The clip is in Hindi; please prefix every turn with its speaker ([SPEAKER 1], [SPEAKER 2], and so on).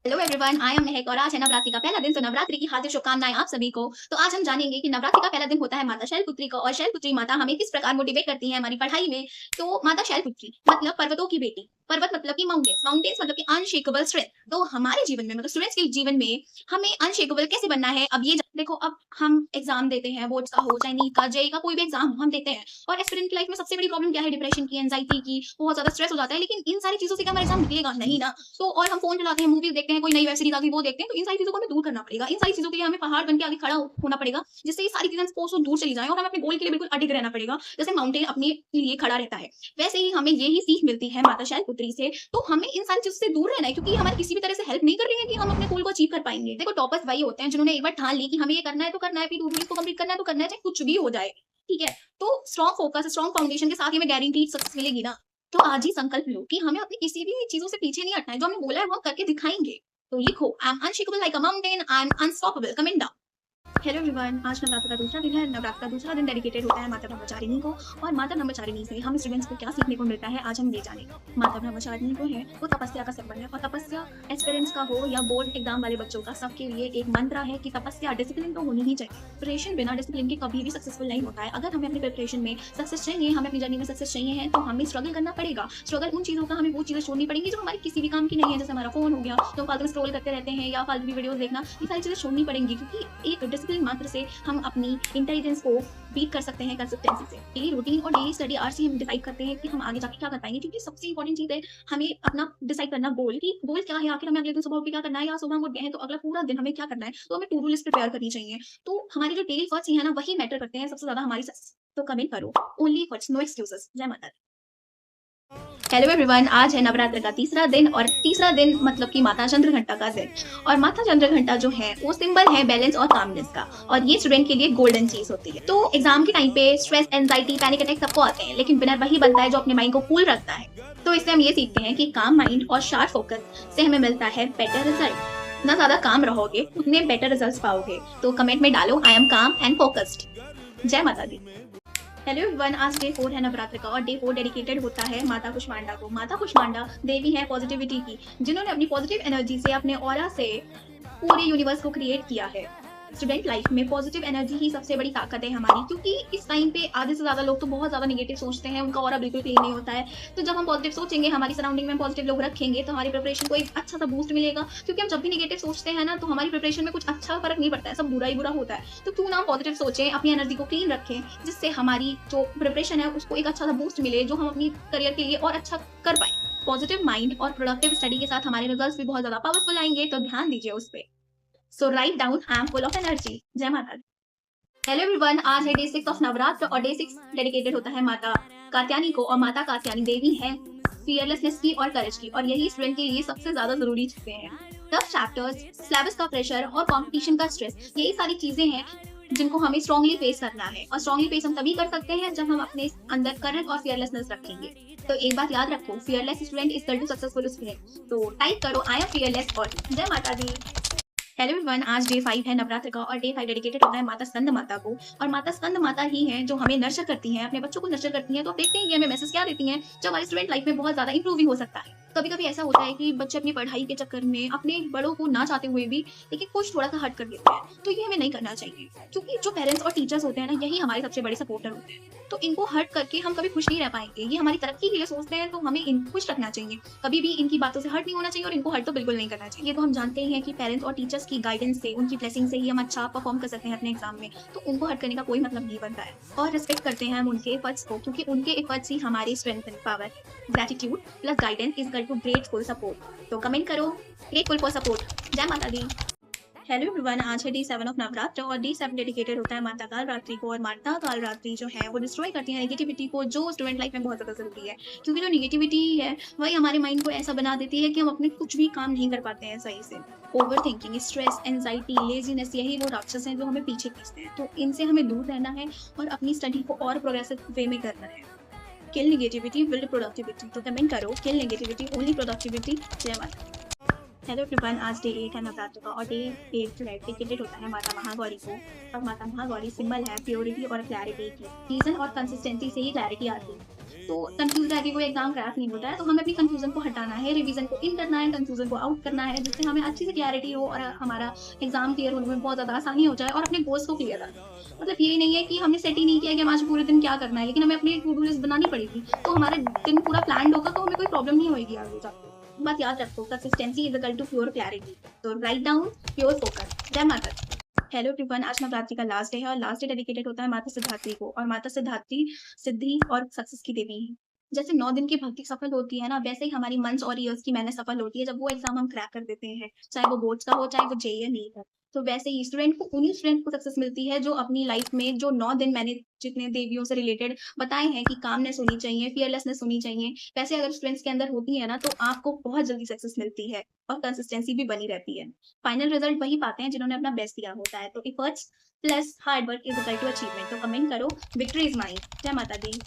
[SPEAKER 1] हेलो एवरीवन, आई एम महक और आज है नवरात्रि का पहला दिन। तो नवरात्रि की हार्दिक शुभकामनाएं आप सभी को। तो आज हम जानेंगे कि नवरात्रि का पहला दिन होता है माता शैलपुत्री को, और शैलपुत्री माता हमें किस प्रकार मोटिवेट करती है हमारी पढ़ाई में। तो माता शैलपुत्री मतलब पर्वतों की बेटी, पर्वत मतलब कि माउंटेन्स, माउंटेन्स मतलब कि अनशेकेबल स्ट्रेंथ। तो हमारे जीवन में मतलब स्टूडेंट्स के जीवन में हमें अनशेकेबल कैसे बनना है, अब ये देखो, अब हम एग्जाम देते हैं, बोर्ड्स का हो चाहे नीट का जेईई का कोई भी एग्जाम हम देते हैं, और एस्पिरेंट की लाइफ में सबसे बड़ी प्रॉब्लम क्या है? डिप्रेशन की, एंजाइटी की, बहुत ज्यादा स्ट्रेस हो जाता है। लेकिन इन सारी चीजों से क्या हमारा एग्जाम निकलेगा नहीं ना। तो और हम फोन चलाते हैं, मूवीज देखते हैं, कोई नई वेब सीरीज आ गई वो देखते हैं। तो इन सारी चीजों को हमें दूर करना पड़ेगा। इन सारी चीजों के लिए हमें पहाड़ बन के आगे खड़ा होना पड़ेगा, जिससे ये सारी चीजें सपोज दूर चली जाएं और हमें अपने गोल के लिए बिल्कुल अडिग रहना पड़ेगा। जैसे माउंटेन अपने लिए खड़ा रहता है, वैसे ही हमें यही सीख मिलती है माता शैलपुत्री से। तो हमें इन सारी चीजों से दूर रहना है, क्योंकि ये हमारी किसी भी तरह से हेल्प नहीं कर रही है कि हम अपने गोल को अचीव कर पाएंगे। देखो, टॉपर्स वही होते हैं जिन्होंने एक बार ठान ली कि हमें ये करना है तो करना है, फिर टू को कंप्लीट करना है तो करना है, चाहे कुछ भी हो जाए। ठीक है, तो स्ट्रॉन्ग फोकस, स्ट्रॉन्ग फाउंडेशन के साथ ही हमें गारंटीड सक्सेस मिलेगी ना। तो आज ही संकल्प लो कि हमें अपनी किसी भी चीजों से पीछे नहीं हटना है। जो हमने बोला है वो हम करके दिखाएंगे। तो लिखो, I am unshakeable like a mountain, I am unstoppable, comment down. Hello everyone, आज नवरात्र का दूसरा दिन है। नवरात्र का दूसरा दिन डेडिकेटेड होता है माता ब्रह्मचारिणी को। और माता ब्रह्मचारिणी से हम स्टूडेंट्स को क्या सीखने को मिलता है, आज हम ये जानेंगे। माता ब्रह्मचारिणी को है वो तपस्या का सिंबल है, और तपस्या एस्पिरेंट्स का हो या बोर्ड एग्जाम वाले बच्चों का, सबके लिए एक मंत्र है कि तपस्या, डिसिप्लिन तो होनी ही चाहिए। प्रिपरेशन बिना डिसिप्लिन के कभी भी सक्सेसफुल नहीं होता है। अगर हमें अपनी प्रिपरेशन में सक्सेस चाहिए, हमें अपनी जर्नी में सक्सेस चाहिए है, तो हमें स्ट्रगल करना पड़ेगा। स्ट्रगल उन चीजों का, हमें वो चीजें छोड़नी पड़ेंगी जो हमारी किसी भी काम की नहीं है। जैसे हमारा फोन हो गया, तो फालतू स्क्रॉल करते रहते हैं, या फालतू की वीडियोस देखना, ये सारी चीजें छोड़नी पड़ेंगी। क्योंकि एक डिसिप्लिन मंत्र से हम अपनी इंटेलिजेंस को बीट कर सकते हैं कंसिस्टेंसी से। डेली रूटीन और डेली स्टडी आवर्स ही हम डिसाइड करते हैं कि हम आगे जाके क्या कर पाएंगे। क्योंकि सबसे इंपॉर्टेंट चीज है हमें अपना डिसाइड करना गोल, कि गोल क्या है, आखिर हमें अगले दिन सुबह उठ के क्या करना है, या सुबह हम उठ गए हैं तो अगला पूरा दिन हमें क्या करना है। तो हमें टू डू लिस्ट प्रिपेयर करनी चाहिए। तो हमारी जो डेली थॉट्स है ना, वही मैटर करते हैं सबसे ज्यादा हमारी सक्सेस। तो कमेंट करो, ओनली थॉट्स, नो एक्सक्यूजेस। जय माता दी। हेलो एवरीवन, आज है नवरात्र का तीसरा दिन, और तीसरा दिन मतलब कि माता चंद्रघंटा का दिन। और माता चंद्रघंटा जो है वो सिंबल है बैलेंस और कामनेस का, और ये स्टूडेंट के लिए गोल्डन चीज होती है। तो एग्जाम के टाइम पे स्ट्रेस, एंजाइटी, पैनिक अटैक सबको आते हैं, लेकिन विनर वही बनता है जो अपने माइंड को कूल रखता है। तो इससे हम ये सीखते हैं कि काम माइंड और शार्प फोकस से हमें मिलता है बेटर रिजल्ट। ना ज्यादा काम रहोगे उतने बेटर रिजल्ट पाओगे। तो कमेंट में डालो, आई एम काम एंड फोकस्ड। जय माता दी। हेलो एवरीवन, आज डे 4 है नवरात्र का, और डे 4 डेडिकेटेड होता है माता कुष्मांडा को। माता कुष्मांडा देवी है पॉजिटिविटी की, जिन्होंने अपनी पॉजिटिव एनर्जी से, अपने ऑरा से पूरे यूनिवर्स को क्रिएट किया है। स्टूडेंट लाइफ में पॉजिटिव एनर्जी ही सबसे बड़ी ताकत है हमारी, क्योंकि इस टाइम पे आधे से ज्यादा लोग तो बहुत ज्यादा नेगेटिव सोचते हैं, उनका ऑरा बिल्कुल क्लीन नहीं होता है। तो जब हम पॉजिटिव सोचेंगे, हमारी सराउंडिंग में पॉजिटिव लोग रखेंगे, तो हमारी प्रिपरेशन को एक अच्छा सा बूस्ट मिलेगा। क्योंकि हम जब भी नेगेटिव सोचते हैं ना, तो हमारी प्रिपरेशन में कुछ अच्छा फर्क नहीं पड़ता है, सब बुरा ही बुरा होता है। तो क्यों ना हम पॉजिटिव सोचें, अपनी एनर्जी को क्लीन रखें, जिससे हमारी जो प्रिपरेशन है उसको एक अच्छा सा बूस्ट मिले, जो हम अपनी करियर के लिए और अच्छा कर पाए। पॉजिटिव माइंड और प्रोडक्टिव स्टडी के साथ हमारे रिजल्ट्स भी बहुत ज्यादा पावरफुल आएंगे, तो ध्यान दीजिए उस पर। So write down, I am full of energy. जय माता दी। हेलो एवरीवन, आज है डे 6 ऑफ नवरात्र, और डे 6 डेडिकेटेड होता है माता कात्यायनी को। और माता कात्यायनी देवी है फियरलेसनेस की और करेज की, और यही स्टूडेंट के लिए सबसे ज्यादा जरूरी चीजें हैं। टफ चैप्टर्स, सिलेबस का प्रेशर और कंपटीशन का स्ट्रेस, यही सारी चीजें हैं जिनको हमें स्ट्रांगली फेस करना है। और स्ट्रांगली फेस हम तभी कर सकते हैं जब हम अपने अंदर करेज और फियरलेसनेस रखेंगे। तो एक बात याद रखो, fearless student is equal to successful student. तो टाइप करो, आई एम फियरलेस। और जय माता दी। हेलो एवरीवन, आज डे 5 है नवरात्र का, और डे 5 डेडिकेटेड होता है माता स्कंद माता को। और माता स्कंद माता ही है जो हमें नर्चर करती है, अपने बच्चों को नर्चर करती है। तो आप देखते हैं कि हमें मैसेज क्या देती हैं, जो हमारे स्टूडेंट लाइफ में बहुत ज्यादा इंप्रूव भी हो सकता है। कभी कभी ऐसा होता है कि बच्चे अपनी पढ़ाई के चक्कर में अपने बड़ों को ना चाहते हुए भी लेकिन कुछ थोड़ा सा हट कर देते हैं। तो ये हमें नहीं करना चाहिए, क्योंकि जो पेरेंट्स और टीचर्स होते हैं ना, यही हमारे सबसे बड़े सपोर्टर होते हैं। तो इनको हट करके हम कभी खुश नहीं रह पाएंगे। ये हमारी तरक्की के लिए सोचते हैं, तो हमें इनको खुश रखना चाहिए। कभी भी इनकी बातों से हट नहीं होना चाहिए, और इनको हट तो बिल्कुल नहीं करना चाहिए। ये तो हम जानते ही हैं कि पेरेंट्स और टीचर्स की गाइडेंस से, उनकी ब्लेसिंग से ही हम अच्छा परफॉर्म कर सकते हैं अपने एग्जाम में। तो उनको हट करने का कोई मतलब नहीं बनता है। और रिस्पेक्ट करते हैं हम उनके एफर्ट्स को, क्योंकि उनके एफर्ट्स ही हमारी strength and power. Gratitude plus guidance is equal to grateful support. तो कमेंट करो, ग्रेटफुल फॉर सपोर्ट। जय माता दी। हेलो एवरीवन, आज है डे 7 ऑफ नवरात्र, और डे 7 डेडिकेटेड होता है माता कालरात्रि को। और माता कालरात्रि जो है वो डिस्ट्रॉय करती है नेगेटिविटी को, जो स्टूडेंट लाइफ में बहुत ज़्यादा जरूरी है। क्योंकि जो नेगेटिविटी है वही हमारे माइंड को ऐसा बना देती है कि हम अपने कुछ भी काम नहीं कर पाते हैं सही से। Over thinking, stress, anxiety, laziness, यही वो राक्षस हैं जो हमें पीछे खींचते हैं। तो इनसे हमें दूर रहना है, और अपनी स्टडी को और प्रोग्रेसिव वे में करना है। किल नेगेटिविटी, बिल्ड प्रोडक्टिविटी। तो कमेंट करो, किल नेगेटिविटी, ओनली प्रोडक्टिविटी। जय माता। हेलो एवरीवन, आज डे 8 है नवरात्र का, और डे 8 जो है डेडिकेटेड होता है माता महागौरी को। और माता महागौरी सिंबल है प्योरिटी और क्लैरिटी की। रीजन और कंसिस्टेंसी से ही क्लैरिटी आती है। तो कंफ्यूज रह के कोई एग्जाम क्रैक नहीं होता है। तो हमें अपनी कंफ्यूजन को हटाना है, रिवीजन को इन करना है, कंफ्यूजन को आउट करना है, जिससे हमें अच्छी से क्लैरिटी हो और हमारा एग्जाम क्लियर होने में बहुत ज्यादा आसानी हो जाए और अपने गोल्स को क्लियर करना। मतलब ये नहीं है कि हमने सेट ही नहीं किया कि हम आज पूरे दिन क्या करना है, लेकिन हमें अपनी टू डू लिस्ट बनानी पड़ेगी। तो हमारा दिन पूरा प्लान होगा, तो हमें कोई प्रॉब्लम नहीं होगी आगे जाके। बात याद रखो, consistency is equal to pure clarity. तो राइट डाउन प्योर फोकस। जय माता दी। हेलो एवरीवन, आज नवरात्रि का लास्ट डे है और लास्ट डे डेडिकेटेड होता है माता सिद्धात्री को। और माता सिद्धात्री सिद्धि और सक्सेस की देवी है। जैसे 9 दिन की भक्ति सफल होती है ना, वैसे ही हमारी मंथ्स और ईयर्स की मेहनत सफल होती है जब वो एग्जाम हम क्रैक कर देते हैं, चाहे वो बोर्ड्स का हो, चाहे वो जेईई या नीट का। तो वैसे ही उन्हीं स्टूडेंट को सक्सेस मिलती है जो अपनी लाइफ में जो 9 दिन मैंने जितने देवियों से रिलेटेड बताए हैं कि कामनेस होनी चाहिए, फियरलेसनेस होनी चाहिए, वैसे अगर स्टूडेंट्स के अंदर होती है ना, तो आपको बहुत जल्दी सक्सेस मिलती है और कंसिस्टेंसी भी बनी रहती है। फाइनल रिजल्ट वही पाते हैं जिन्होंने अपना बेस्ट दिया होता है। तो efforts plus hard work is equal to achievement. तो कमेंट करो, विक्ट्री इज माइन। जय माता दी।